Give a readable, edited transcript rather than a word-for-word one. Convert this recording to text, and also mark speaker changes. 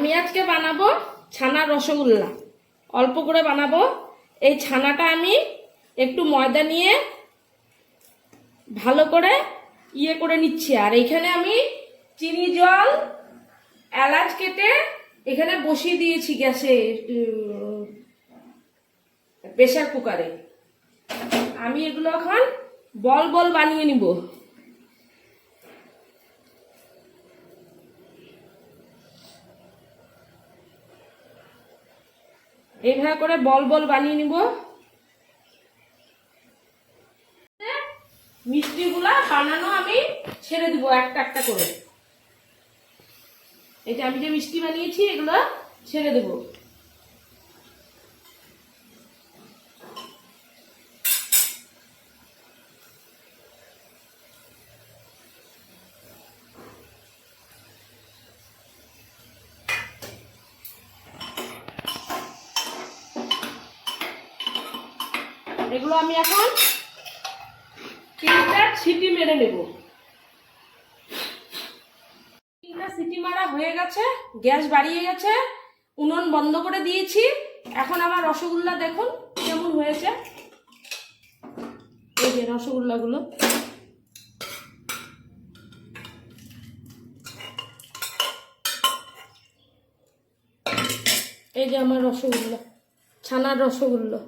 Speaker 1: আমি আজকে বানাবো ছানার রসগোল্লা। অল্প করে বানাবো। এই ছানাটা আমি একটু ময়দা নিয়ে ভালো করে করে নিচ্ছি। আর এখানে আমি চিনি জল এলাচ কেটে এখানে বসিয়ে দিয়েছি গ্যাসে, প্রেসার কুকারে। আমি এগুলো এখন বল বল বানিয়ে নিব। এইভাবে করে বল বল বানিয়ে নিব। মিষ্টিগুলা বানানো আমি ছেড়ে দিব একটা একটা করে। এই যে আমি যে মিষ্টি বানিয়েছি এগুলো ছেড়ে দেব। এগুলো আমি এখন 3টা সিটি মেরে নেব। 3টা সিটি মারা হয়ে গেছে, গ্যাস বাড়িয়ে গেছে, উনুন বন্ধ করে দিয়েছি। এখন আমার রসগোল্লা দেখুন কেমন হয়েছে। এই যে রসগোল্লাগুলো, এই যে আমার রসগোল্লা, ছানার রসগোল্লা।